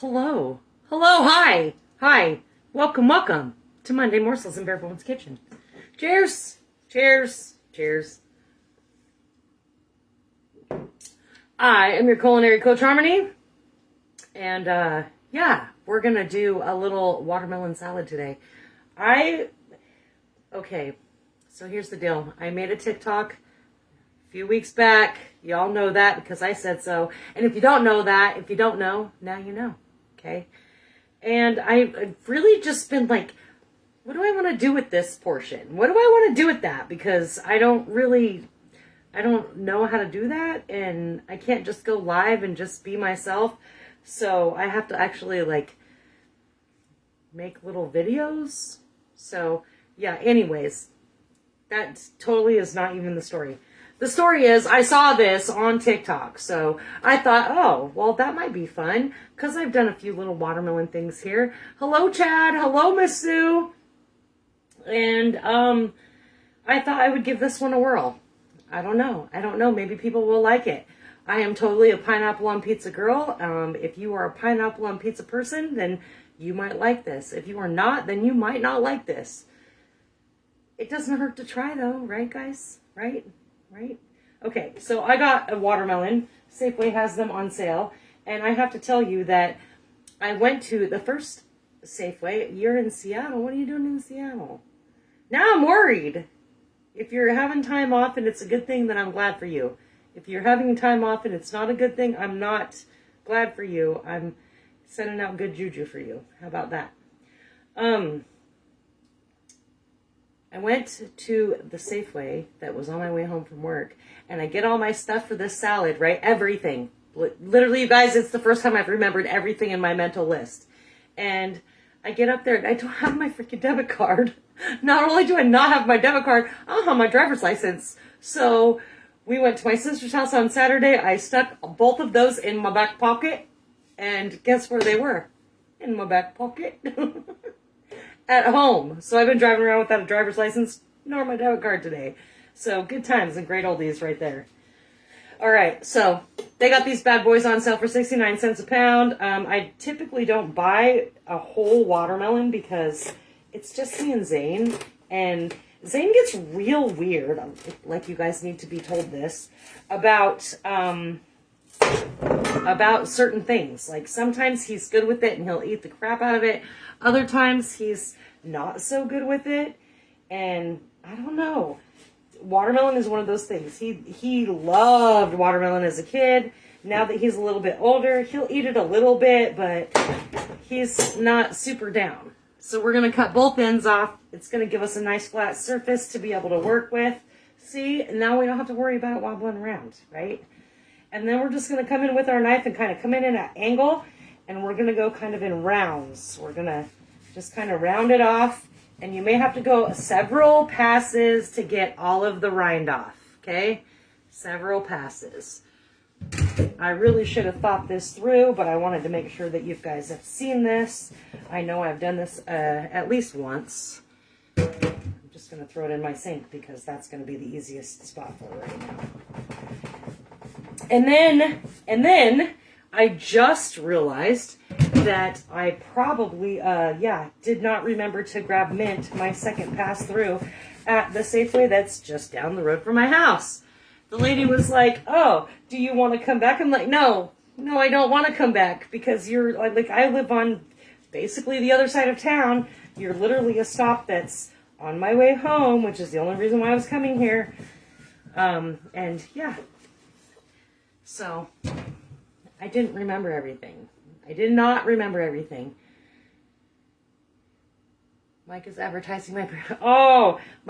Hello. Hello, hi. Hi. Welcome to Monday Morsels in Bare Bones Kitchen. Cheers. Cheers. Cheers. I am your culinary coach, Harmony. And, yeah, we're going to do a little watermelon salad today. Okay, so here's the deal. I made a TikTok a few weeks back. Y'all know that because I said so. And if you don't know that, if you don't know, now you know. Okay? And I've really just been like, what do I want to do with this portion? What do I want to do with that? Because I don't know how to do that. And I can't just go live and just be myself. So I have to actually like make little videos. So yeah, anyways, that totally is not even the story. The story is I saw this on TikTok, so I thought, oh, well, that might be fun, because I've done a few little watermelon things here. Hello, Chad. Hello, Miss Sue. And I thought I would give this one a whirl. I don't know. Maybe people will like it. I am totally a pineapple on pizza girl. If you are a pineapple on pizza person, then you might like this. If you are not, then you might not like this. It doesn't hurt to try, though, right, guys? Right? Okay, so I got a watermelon. Safeway has them on sale. And I have to tell you that I went to the first Safeway. You're in Seattle. What are you doing in Seattle? Now I'm worried. If you're having time off and it's a good thing, then I'm glad for you. If you're having time off and it's not a good thing, I'm not glad for you. I'm sending out good juju for you. How about that? I went to the Safeway that was on my way home from work, and I get all my stuff for this salad, right? Everything. Literally, you guys, it's the first time I've remembered everything in my mental list. And I get up there, and I don't have my freaking debit card. Not only do I not have my debit card, I don't have my driver's license. So we went to my sister's house on Saturday. I stuck both of those in my back pocket, and guess where they were? In my back pocket. At home. So I've been driving around without a driver's license nor my debit card today. So good times and great oldies right there. All right, so they got these bad boys on sale for 69 cents a pound. I typically don't buy a whole watermelon because it's just me and Zane. And Zane gets real weird, like you guys need to be told this, about certain things. Like sometimes he's good with it and he'll eat the crap out of it. Other times he's not so good with it. And I don't know. Watermelon is one of those things. He loved watermelon as a kid. Now that he's a little bit older, he'll eat it a little bit, but he's not super down. So we're going to cut both ends off. It's going to give us a nice flat surface to be able to work with. See, now we don't have to worry about it wobbling around, right? And then we're just going to come in with our knife and kind of come in at an angle. And we're going to go kind of in rounds. We're going to just kind of round it off. And you may have to go several passes to get all of the rind off. Okay? Several passes. I really should have thought this through, but I wanted to make sure that you guys have seen this. I know I've done this at least once. I'm just going to throw it in my sink because that's going to be the easiest spot for it right now. And then I just realized that I probably, did not remember to grab mint my second pass through at the Safeway that's just down the road from my house. The lady was like, oh, do you want to come back? I'm like, no, I don't want to come back because you're like, I live on basically the other side of town. You're literally a stop that's on my way home, which is the only reason why I was coming here. And yeah. So, I didn't remember everything. I did not remember everything. Mike is advertising my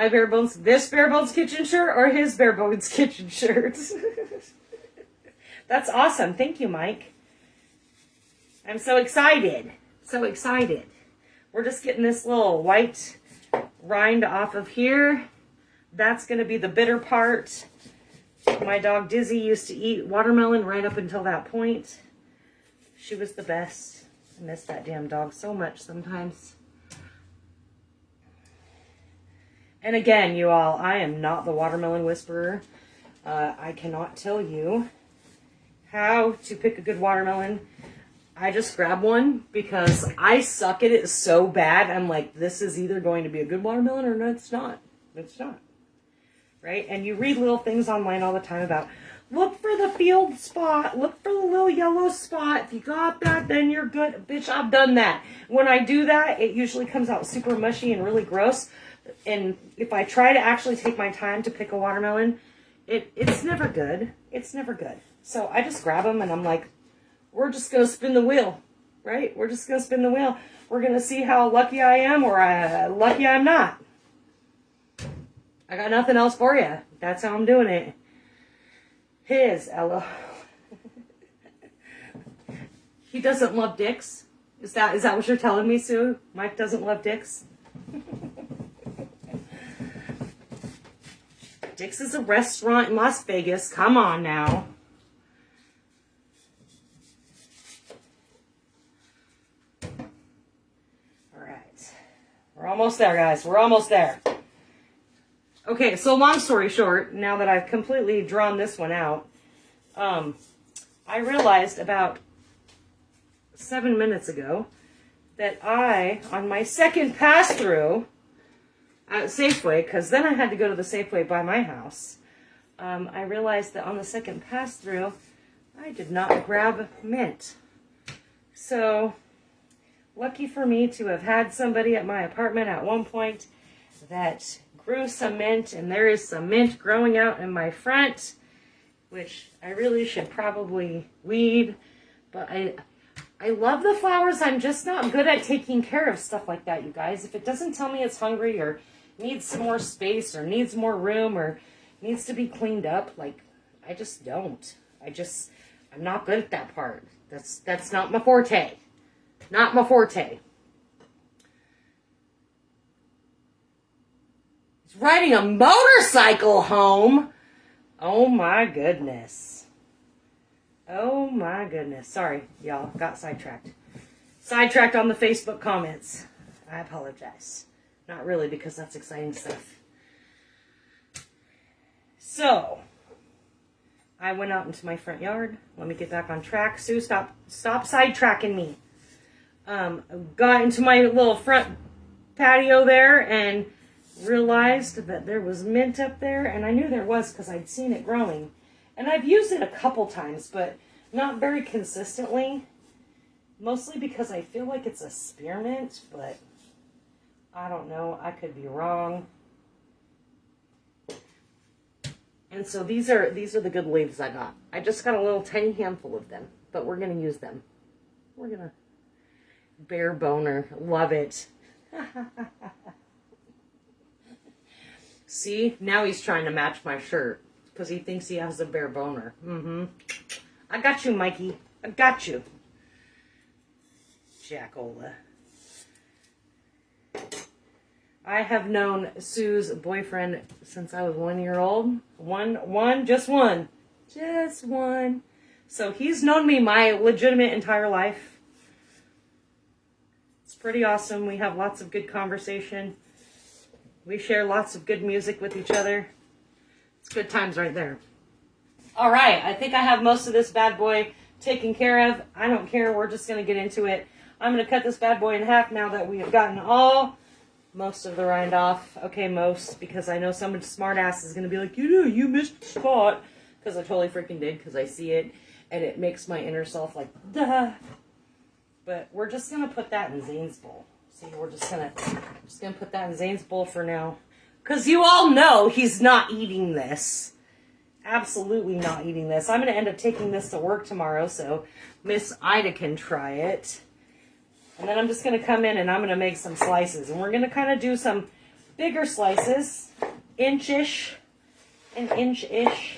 Bare Bones, this Bare Bones Kitchen shirt or his Bare Bones Kitchen shirt. That's awesome. Thank you, Mike. I'm so excited. So excited. We're just getting this little white rind off of here. That's going to be the bitter part. My dog Dizzy used to eat watermelon right up until that point. She was the best. I miss that damn dog so much sometimes. And again, you all, I am not the watermelon whisperer. I cannot tell you how to pick a good watermelon. I just grab one because I suck at it so bad. I'm like, this is either going to be a good watermelon or no, it's not. It's not. Right? And you read little things online all the time about, look for the field spot. Look for the little yellow spot. If you got that, then you're good. Bitch, I've done that. When I do that, it usually comes out super mushy and really gross. And if I try to actually take my time to pick a watermelon, it's never good. It's never good. So I just grab them and I'm like, we're just going to spin the wheel, right? We're just going to spin the wheel. We're going to see how lucky I am or lucky I'm not. I got nothing else for you. That's how I'm doing it. Ella. He doesn't love dicks. Is that what you're telling me, Sue? Mike doesn't love dicks? Dick's is a restaurant in Las Vegas. Come on now. All right. We're almost there, guys. We're almost there. Okay, so long story short, now that I've completely drawn this one out, I realized about 7 minutes ago that on my second pass-through at Safeway, because then I had to go to the Safeway by my house, I realized that on the second pass-through, I did not grab mint. So, lucky for me to have had somebody at my apartment at one point that grew some mint, and there is some mint growing out in my front, which I really should probably weed, but I love the flowers. I'm just not good at taking care of stuff like that, you guys. If it doesn't tell me it's hungry or needs some more space or needs more room or needs to be cleaned up, like, I just don't. I'm not good at that part. That's not my forte. Not my forte. He's riding a motorcycle home. Oh my goodness. Oh my goodness. Sorry, y'all. Got sidetracked. Sidetracked on the Facebook comments. I apologize. Not really, because that's exciting stuff. So, I went out into my front yard. Let me get back on track. Sue, stop sidetracking me. Got into my little front patio there and realized that there was mint up there, and I knew there was because I'd seen it growing. And I've used it a couple times, but not very consistently. Mostly because I feel like it's a spearmint, but I don't know. I could be wrong. And so these are the good leaves I got. I just got a little tiny handful of them, but we're going to use them. We're going to bare boner. Love it. See, now he's trying to match my shirt because he thinks he has a bare boner. I got you, Mikey. I got you. Jackola. I have known Sue's boyfriend since I was 1 year old. Just one. So he's known me my legitimate entire life. It's pretty awesome. We have lots of good conversation. We share lots of good music with each other. It's good times right there. All right, I think I have most of this bad boy taken care of. I don't care. We're just going to get into it. I'm going to cut this bad boy in half now that we have gotten most of the rind off. Okay, most, because I know some smart ass is going to be like, you missed the spot. Because I totally freaking did, because I see it, and it makes my inner self like, duh. But we're just going to put that in Zane's bowl. See, we're just gonna put that in Zane's bowl for now. Because you all know he's not eating this. Absolutely not eating this. I'm going to end up taking this to work tomorrow, so Miss Ida can try it. And then I'm just going to come in and I'm going to make some slices. And we're going to kind of do some bigger slices. Inch-ish. An inch-ish.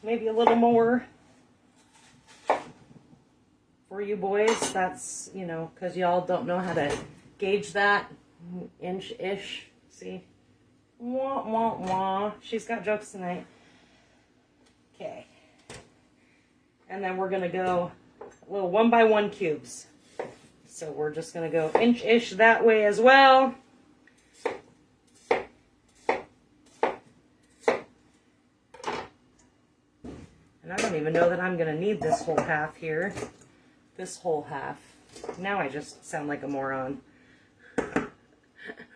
Maybe a little more. For you boys, that's, because y'all don't know how to gauge that. Inch-ish. See? Wah, wah, wah. She's got jokes tonight. Okay. And then we're going to go a little 1x1 cubes. So we're just going to go inch-ish that way as well. And I don't even know that I'm going to need this whole half here. this whole half. Now I just sound like a moron.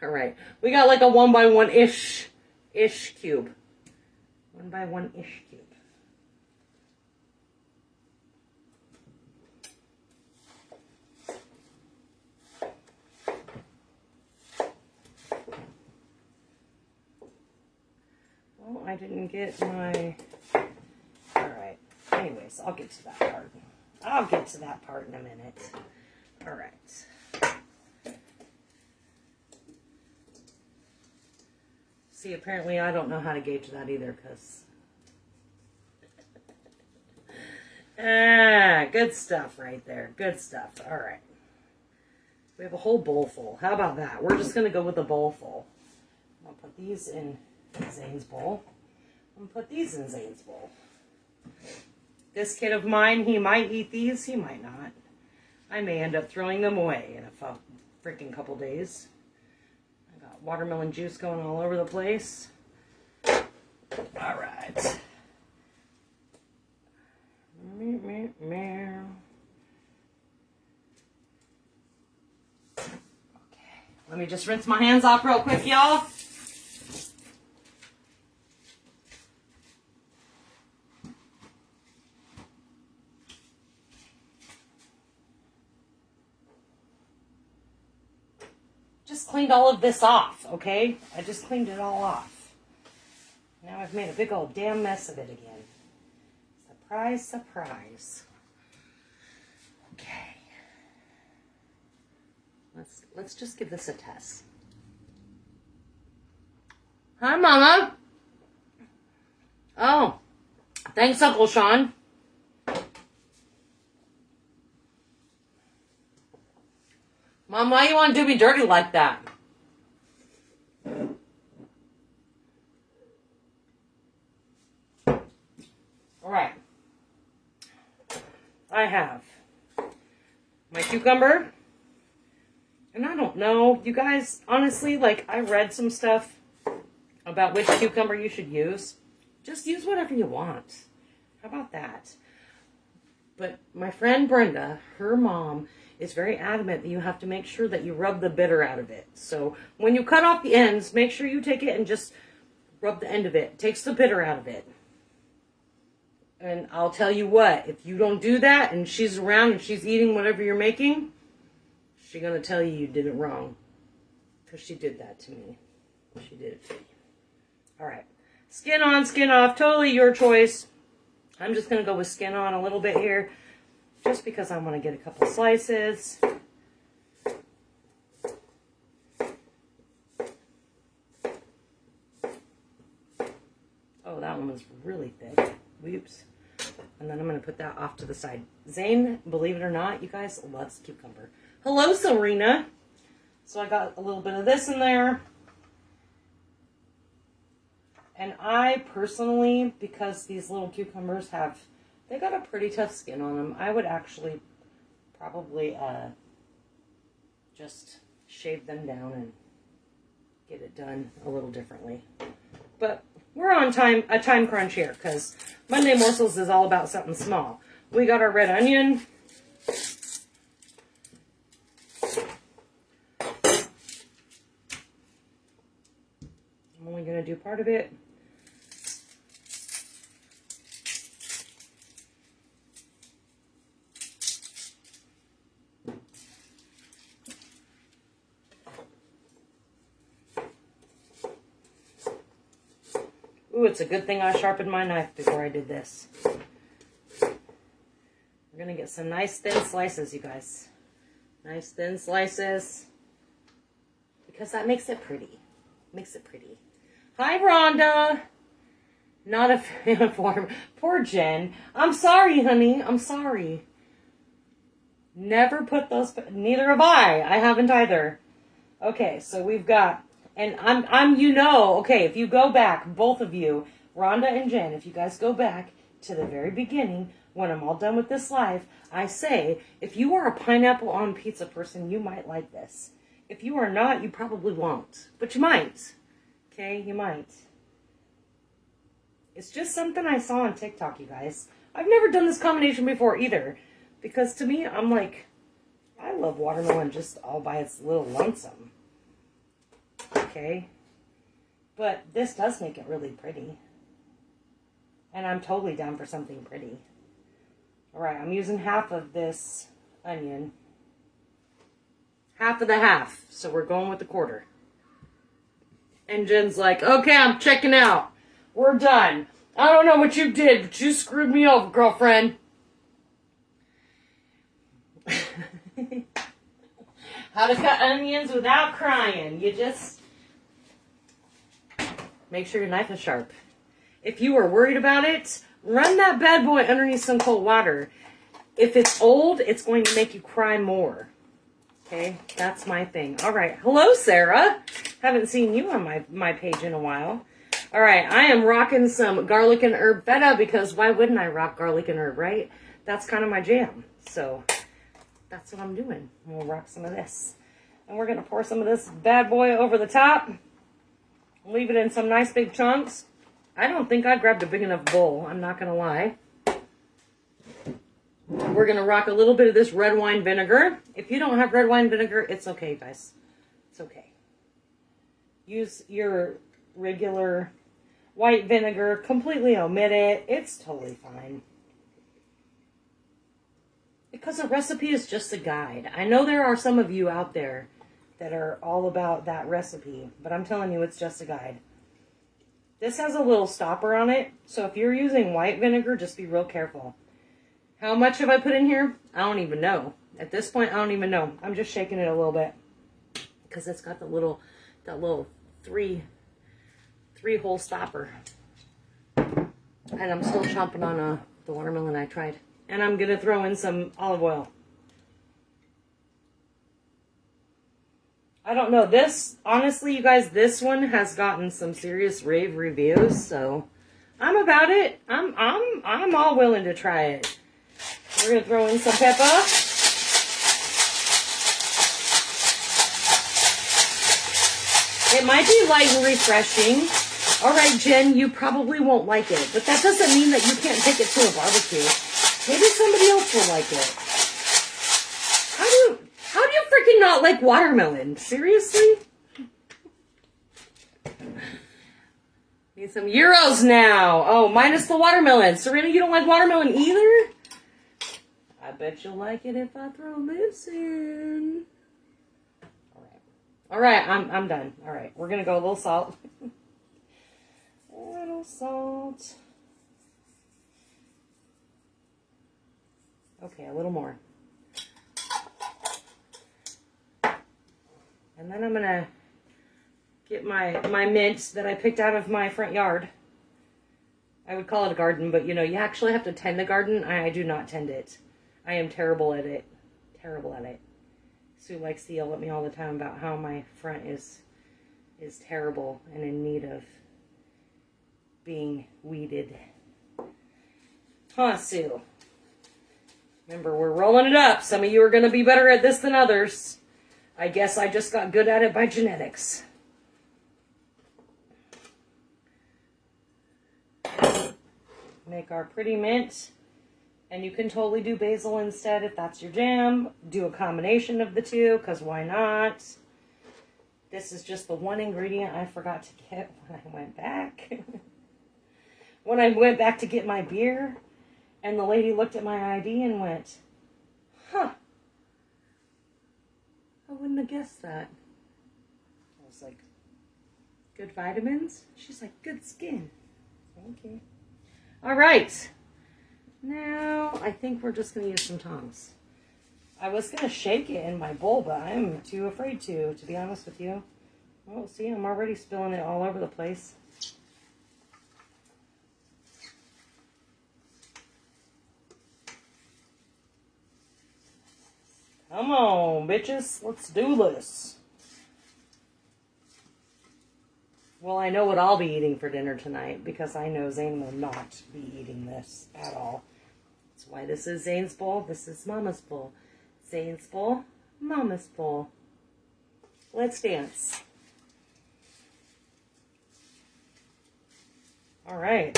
All right, we got like a 1 by 1 ish cube. 1 by 1 ish cube. Well, I didn't get my. All right. Anyways, I'll get to that part. I'll get to that part in a minute. All right. See, apparently I don't know how to gauge that either, because... good stuff right there. Good stuff. All right. We have a whole bowl full. How about that? We're just going to go with a bowl full. I'll put these in Zane's bowl. I'm going to put these in Zane's bowl. This kid of mine, he might eat these. He might not. I may end up throwing them away in a freaking couple days. Watermelon juice going all over the place. All right. Okay. Let me just rinse my hands off real quick, y'all. Just cleaned all of this off, okay? I just cleaned it all off. Now I've made a big old damn mess of it again. Surprise, surprise. Okay. Let's just give this a test. Hi, Mama. Oh, thanks, Uncle Sean. Mom, why you want to do me dirty like that? All right. I have my cucumber. And I don't know, you guys, honestly, like, I read some stuff about which cucumber you should use. Just use whatever you want. How about that? But my friend Brenda, her mom, is very adamant that you have to make sure that you rub the bitter out of it. So when you cut off the ends, make sure you take it and just rub the end of it. It takes the bitter out of it. And I'll tell you what, if you don't do that and she's around and she's eating whatever you're making, she's going to tell you did it wrong. Because she did that to me. She did it to me. All right. Skin on, skin off. Totally your choice. I'm just going to go with skin on a little bit here. Just because I want to get a couple slices. Oh, that one was really thick. Whoops. And then I'm going to put that off to the side. Zane, believe it or not, you guys, loves cucumber. Hello, Serena. So I got a little bit of this in there. And I personally, because these little cucumbers they got a pretty tough skin on them, I would actually probably just shave them down and get it done a little differently. But we're on a time crunch here, because Monday Morsels is all about something small. We got our red onion. I'm only going to do part of it. Ooh, it's a good thing I sharpened my knife before I did this. We're going to get some nice thin slices, you guys. Nice thin slices. Because that makes it pretty. Makes it pretty. Hi, Rhonda. Not a fan of farm. Poor Jen. I'm sorry, honey. I'm sorry. Never put those... Neither have I. I haven't either. Okay, so we've got... And okay, if you go back, both of you, Rhonda and Jen, if you guys go back to the very beginning, when I'm all done with this live, I say, if you are a pineapple on pizza person, you might like this. If you are not, you probably won't. But you might. Okay, you might. It's just something I saw on TikTok, you guys. I've never done this combination before either. Because to me, I'm like, I love watermelon just all by its little lonesome. Okay? But this does make it really pretty. And I'm totally down for something pretty. Alright, I'm using half of this onion. Half of the half. So we're going with the quarter. And Jen's like, okay, I'm checking out. We're done. I don't know what you did, but you screwed me over, girlfriend. How to cut onions without crying. You just make sure your knife is sharp. If you are worried about it, run that bad boy underneath some cold water. If it's old, it's going to make you cry more. Okay, that's my thing. All right. Hello, Sarah. Haven't seen you on my page in a while. All right, I am rocking some garlic and herb feta because why wouldn't I rock garlic and herb, right? That's kind of my jam. So that's what I'm doing. We'll rock some of this. And we're going to pour some of this bad boy over the top. Leave it in some nice big chunks. I don't think I grabbed a big enough bowl. I'm not going to lie. We're going to rock a little bit of this red wine vinegar. If you don't have red wine vinegar, it's okay, guys. It's okay. Use your regular white vinegar. Completely omit it. It's totally fine. Because a recipe is just a guide. I know there are some of you out there that are all about that recipe, but I'm telling you, it's just a guide. This has a little stopper on it, so if you're using white vinegar, just be real careful. How much have I put in here? I don't even know. At this point, I don't even know. I'm just shaking it a little bit because it's got that little three-hole stopper. And I'm still chomping on the watermelon I tried. And I'm going to throw in some olive oil. I don't know. This, honestly, you guys, this one has gotten some serious rave reviews, so I'm about it. I'm all willing to try it. We're going to throw in some pepper. It might be light and refreshing. All right, Jen, you probably won't like it, but that doesn't mean that you can't take it to a barbecue. Maybe somebody else will like it. How do you freaking not like watermelon? Seriously? Need some euros now. Oh, minus the watermelon. Serena, you don't like watermelon either? I bet you'll like it if I throw this in. All right, I'm done. All right, we're gonna go a little salt. A little salt. Okay, a little more. And then I'm gonna get my mint that I picked out of my front yard. I would call it a garden, but you know, you actually have to tend the garden. I do not tend it. I am terrible at it. Terrible at it. Sue likes to yell at me all the time about how my front is terrible and in need of being weeded. Huh, Sue? Remember, we're rolling it up. Some of you are going to be better at this than others. I guess I just got good at it by genetics. Make our pretty mint. And you can totally do basil instead if that's your jam. Do a combination of the two, because why not? This is just the one ingredient I forgot to get when I went back. When I went back to get my beer, and the lady looked at my ID and went, huh, I wouldn't have guessed that. I was like, good vitamins? She's like, good skin. Okay. All right. Now, I think we're just going to use some tongs. I was going to shake it in my bowl, but I'm too afraid to be honest with you. Oh, see, I'm already spilling it all over the place. Come on, bitches. Let's do this. Well, I know what I'll be eating for dinner tonight because I know Zane will not be eating this at all. That's why this is Zane's bowl. This is Mama's bowl. Zane's bowl, Mama's bowl. Let's dance. All right.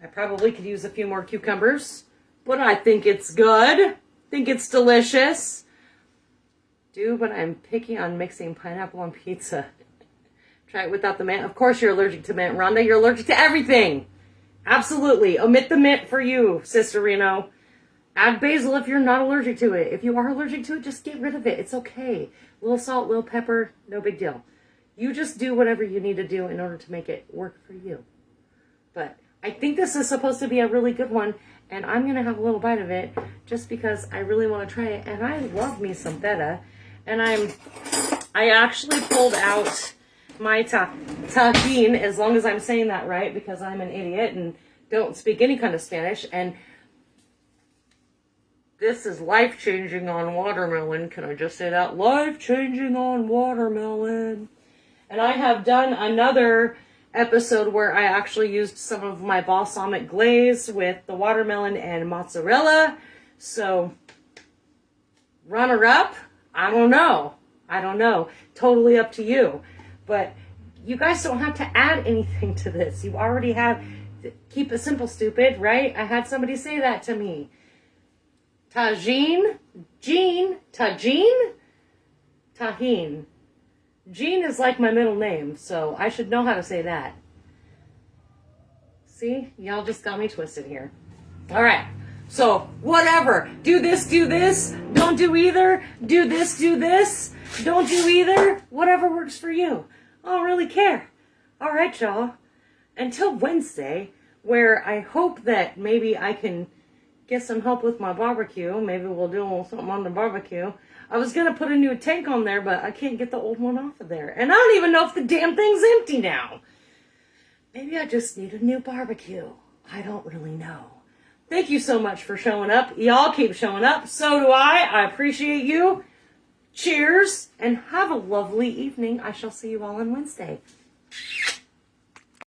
I probably could use a few more cucumbers, but I think it's good. Think it's delicious. But I'm picky on mixing pineapple on pizza. Try it without the mint. Of course you're allergic to mint. Rhonda, you're allergic to everything. Absolutely. Omit the mint for you, Sister Reno. Add basil if you're not allergic to it. If you are allergic to it, just get rid of it. It's okay. A little salt, a little pepper, no big deal. You just do whatever you need to do in order to make it work for you. But I think this is supposed to be a really good one, and I'm going to have a little bite of it just because I really want to try it. And I love me some feta. And I actually pulled out my tajin, as long as I'm saying that right, because I'm an idiot and don't speak any kind of Spanish. And this is life-changing on watermelon. Can I just say that? Life-changing on watermelon. And I have done another episode where I actually used some of my balsamic glaze with the watermelon and mozzarella. So, runner-up? I don't know. Totally up to you. But you guys don't have to add anything to this. You already have. Keep it simple, stupid, right? I had somebody say that to me. Tajin? Tahin. Jean is like my middle name, so I should know how to say that. See? Y'all just got me twisted here. All right. So, whatever. Do this, don't do either. Do this, don't do either. Whatever works for you. I don't really care. All right, y'all. Until Wednesday, where I hope that maybe I can get some help with my barbecue. Maybe we'll do a little something on the barbecue. I was going to put a new tank on there, but I can't get the old one off of there. And I don't even know if the damn thing's empty now. Maybe I just need a new barbecue. I don't really know. Thank you so much for showing up. Y'all keep showing up. So do I. I appreciate you. Cheers. And have a lovely evening. I shall see you all on Wednesday.